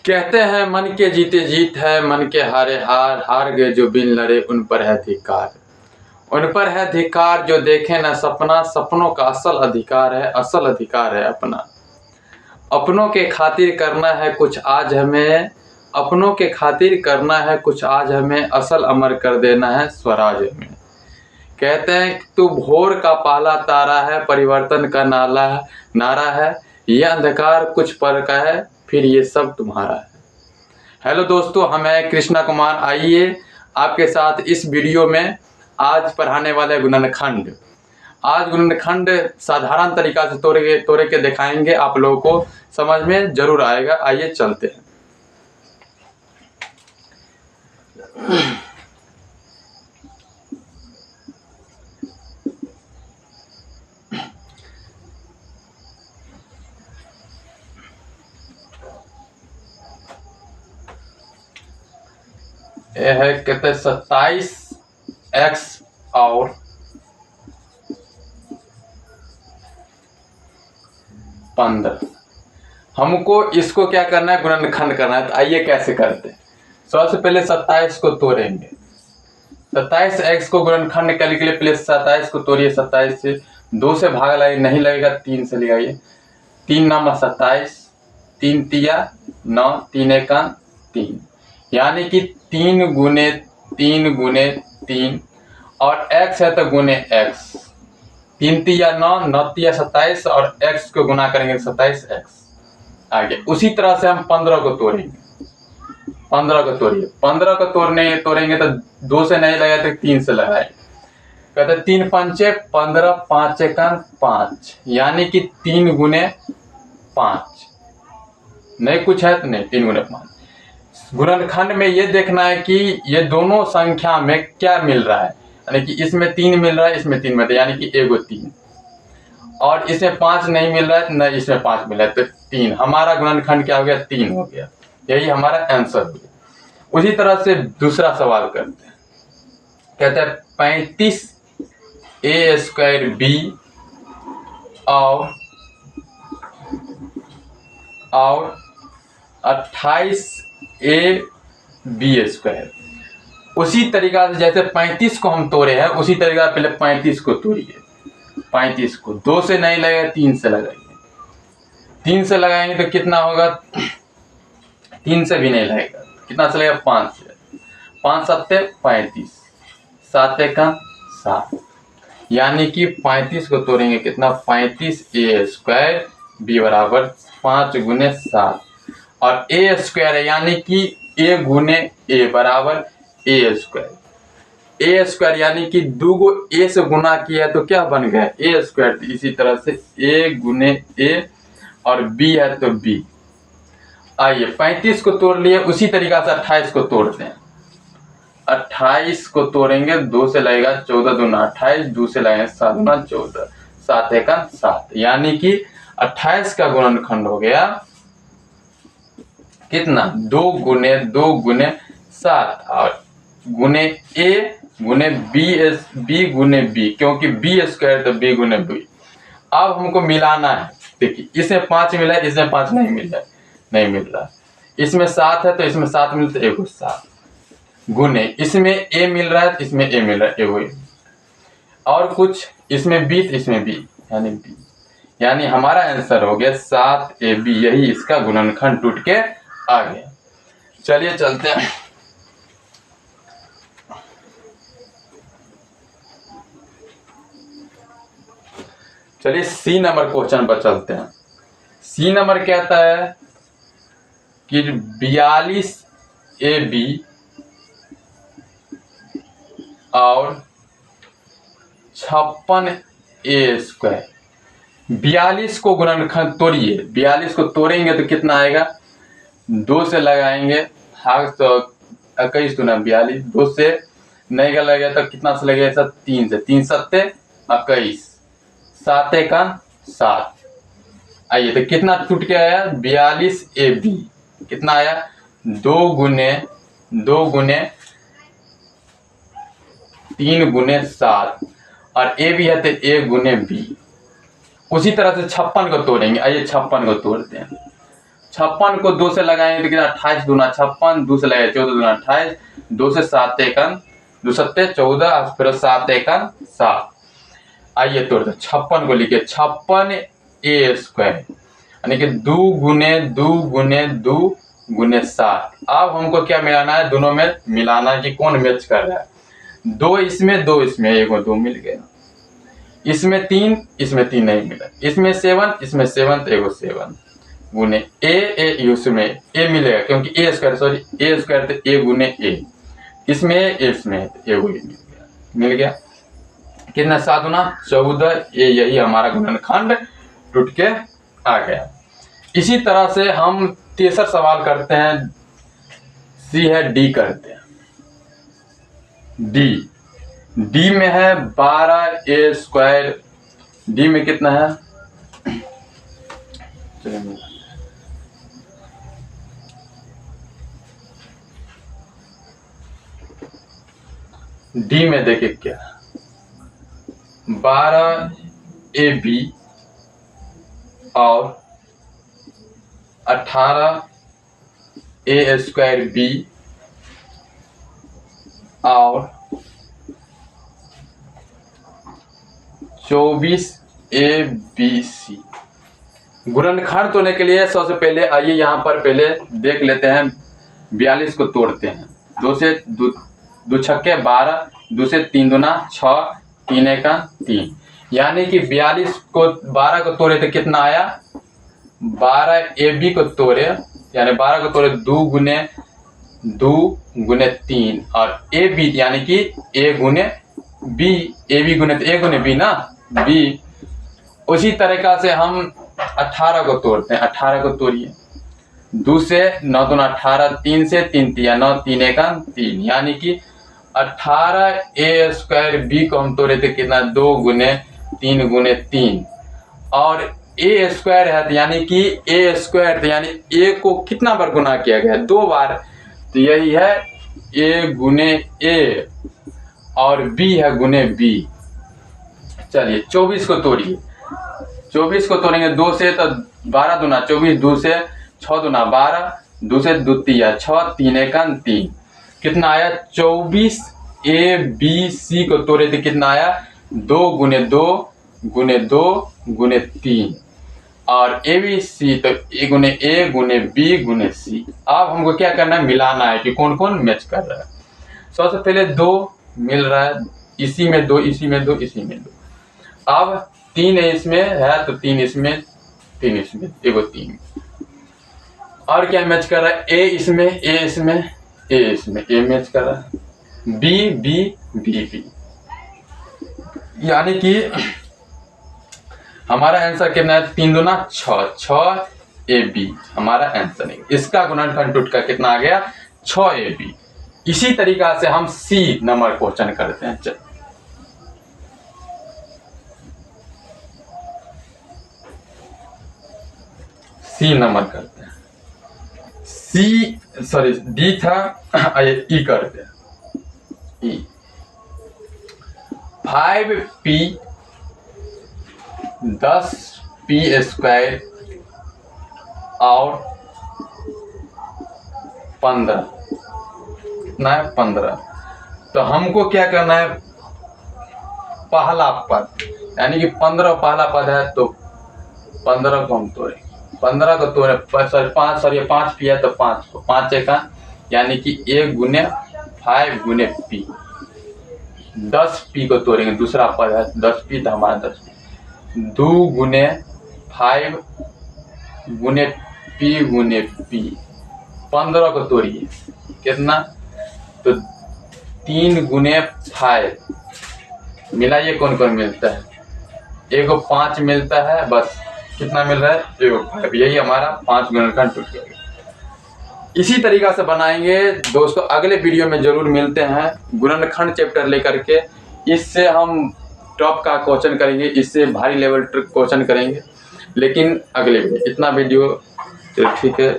कहते हैं मन के जीते जीत है, मन के हारे हार, हार गए जो बिन लड़े उन पर है धिक्कार। उन पर है धिक्कार जो देखे न सपना, सपनों का असल अधिकार है, असल अधिकार है अपना। अपनों के खातिर करना है कुछ आज हमें, अपनों के खातिर करना है कुछ आज हमें, असल अमर कर देना है स्वराज में। कहते हैं तू भोर का पहला तारा है, परिवर्तन का नारा है, ये अंधकार कुछ पल का है, फिर ये सब तुम्हारा है। हेलो दोस्तों, हम हैं कृष्णा कुमार। आइए आपके साथ इस वीडियो में आज पढ़ाने वाले गुणनखंड। आज गुणनखंड साधारण तरीका से तोड़ के दिखाएंगे, आप लोगों को समझ में जरूर आएगा। आइए चलते हैं। यह है कहते 27x और 15। हमको इसको क्या करना है, गुणनखंड करना है। तो आइए कैसे करते हैं। सबसे पहले 27 को तोड़ेंगे। 27x को गुणनखंड करने के लिए पहले 27 को तोड़िए। 27 से 2 से भाग लगाइए, नहीं लगेगा 3 से लगाइए। 3 नाम 27, 3 तिया 9, 3 एका 3, यानी कि 3 गुने 3 गुने 3 और x है तो गुने x। 3 तिया 9, 9 तिया 27 और x को गुना करेंगे 27x। आगे उसी तरह से हम 15 को तोड़ेंगे। 15 को तोड़िए। 15 को तोड़ेंगे तो 2 से नहीं लगाए तो 3 से लगाए। कहते 3 पंचे 15, 5 एका 5, यानी कि 3 गुने 5। नहीं कुछ है तो नहीं, 3 गुने 5। गुणनखंड में ये देखना है कि ये दोनों संख्या में क्या मिल रहा है, यानी कि इसमें 3 मिल रहा है, इसमें 3 मिल रहा है, यानी कि एगो 3, और इसमें 5 नहीं मिल रहा है, न इसमें 5 मिल रहा है, तो 3। हमारा गुणनखंड क्या हो गया, 3 हो गया। यही हमारा आंसर हो गया। उसी तरह से दूसरा सवाल करते हैं। कहते हैं 35a² b और 28ab²। उसी तरीका से जैसे 35 को हम तोड़े हैं, उसी तरीका पहले 35 को तोड़िए। 35 को 2 से नहीं लगेगा, 3 से लगाइए। 3 से लगाएंगे तो कितना होगा, 3 से भी नहीं लगेगा, कितना से लगेगा, 5 से। 5 सत्ते 35, 7 एका 7, यानी कि 35 को तोड़ेंगे कितना, 35a² b बराबर 5 गुने 7, और a² है यानी कि a गुने a बराबर a²। a² यानी कि 2 गो a से गुना किया तो क्या बन गया, a²। इसी तरह से a गुने a और b है तो b। आइए 35 को तोड़ लिए, उसी तरीका से 28 को तोड़ते हैं। 28 को तोड़ेंगे, 2 से लगेगा 14 दूना 28, 2 से लगेगा 7 दूना 14, 7 एका 7, यानी कि 28 का गुणनखंड हो गया कितना, 2 गुने 7 और गुने a गुने b गुने b, क्योंकि b² तो b गुने b। अब हमको मिलाना है। देखिए इसमें 5 मिला है, इसमें 5 नहीं मिल रहा है। इसमें 7 है तो इसमें 7 मिलता है, एगो 7 गुने इसमें a मिल रहा है तो इसमें a मिल रहा है, एगो a, और कुछ इसमें b तो इसमें b, यानी b, यानी हमारा आंसर हो गया 7ab। यही इसका गुणनखंड टूट के आ गया। चलिए चलते हैं। चलिए सी नंबर क्वेश्चन पर चलते हैं। सी नंबर कहता है कि 42ab और 56a²। 42 को गुणनखंड तोड़िए। 42 को तोड़ेंगे तो कितना आएगा, 2 से लगाएंगे, हाथ तो 21 दूना 42, 2 से नहीं लगेगा तो कितना से लगेगा, 3 से। 3 सत्ते 21, 7 एका 7। आइए तो कितना टूट के आया, 42ab कितना आया, 2 गुने 3 गुने 7, और a भी है तो a गुने b। उसी तरह से 56 को तोड़ेंगे। आइए 56 को तोड़ते हैं। 56 को 2 से लगाएंगे तो कितना 28 दूना 56, 2 से लगाए 14 दूना 28, 2 से 7 एकन 2 सत्ते 14, फिर 7 एकन 7। आइए तोड़ते 56 को लिखिए 56 ए स्क्वायर यानी कि 2 गुने 2 गुने 2 गुने 7। अब हमको क्या मिलाना है, दोनों में मिलाना है कि कौन मैच कर रहा है। 2 इसमें 2 इसमें, एक और 2 मिल गया। इसमें 3 इसमें 3 नहीं मिला। इसमें 7 इसमें 7 तो एगो 7 गुने ए इसमें ए मिलेगा क्योंकि ए स्क्वायर तो ए गुने ए, इसमें इसमें एगो मिल गया। कितना 7 गुना 14, ये यही हमारा गुणनखंड टूट के आ गया। इसी तरह से हम तीसरा सवाल करते हैं, सी है डी करते हैं। डी में है 12 ए स्क्वायर। डी में कितना है, डी में देखिए क्या 12 ए बी और 18 ए स्क्वायर बी और 24 ए बी सी। गुणनखंड तोड़ने के लिए सबसे पहले आइए यहाँ पर पहले देख लेते हैं। 42 को तोड़ते हैं। 2 से 2 छक्के 12, 2 से 3 दूना 6, 3 एका 3, यानी कि 42 को 12 को तोड़े तो कितना आया, 12 ए बी को तोड़े यानी 12 को तोड़े 2 गुने 3 और ए बी यानी कि ए गुने बी, ए बी गुने तो ए गुने बी ना बी। उसी तरीका से हम 18 को तोड़ते हैं। 18 को तोड़िए 2 से 9 दूना 18, 3 से 3 तिया 9, 3 एका 3, यानी कि 18 ए स्क्वायर बी को हम तोड़े थे कितना 2 गुने 3 गुने 3 और ए स्क्वायर है तो यानी कि ए स्क्वायर तो यानी ए को कितना बार गुना किया गया 2 बार, तो यही है ए गुने ए और बी है गुने बी। चलिए 24 को तोड़िए। 24 को तोड़ेंगे 2 से तो 12 दूना 24, 2 से 6 दूना 12, 2 से 2 तिया 6, 3 एका 3, कितना आया 24 ए बी सी को तोड़े थे कितना आया 2 गुने 2 गुने 2 गुने 3 और ए बी सी तो ए गुने बी गुने सी। अब हमको क्या करना है, मिलाना है कि कौन कौन मैच कर रहा है। सबसे पहले 2 मिल रहा है, इसी में 2, इसी में 2, इसी में 2। अब 3 इसमें है तो 3 इसमें, 3 इसमें, एगो 3 और क्या मैच कर रहा है, ए इसमें, ए इसमें, ए इसमें, ए मैच कर रहा है, बी बी बी बी, यानी कि हमारा आंसर कितना है 3 दूना 6, 6 ए बी हमारा आंसर है। इसका गुणनखंड टूट का कितना आ गया 6 ए बी। इसी तरीका से हम सी नंबर क्वेश्चन करते हैं। चल सी नंबर करते हैं। डी था, ई करते हैं। ई 5p 10p स्क्वायर और 15, कितना है 15। तो हमको क्या करना है, पहला पद यानी कि 15 पहला पद है तो 15 को हम तोड़े, 15 को तोड़े 5 पी है तो 5 को 5 एका यानी कि ए गुने 5 गुने पी, 10 पी को तोड़ेंगे, दूसरा पद है 10 पी तो हमारा 10 पी, 2 गुने 5 गुने पी गुने पी, 15 को तोड़िए कितना तो 3 गुने 5, मिलाइए कौन कौन मिलता है, एगो 5 मिलता है, बस कितना मिल रहा है एगो 5, यही हमारा 5 गुणनखंड टूट गया। इसी तरीका से बनाएंगे दोस्तों। अगले वीडियो में जरूर मिलते हैं गुणनखंड चैप्टर लेकर के। इससे हम टॉप का क्वेश्चन करेंगे, इससे भारी लेवल क्वेश्चन करेंगे, लेकिन अगले वीडियो। इतना वीडियो ठीक है।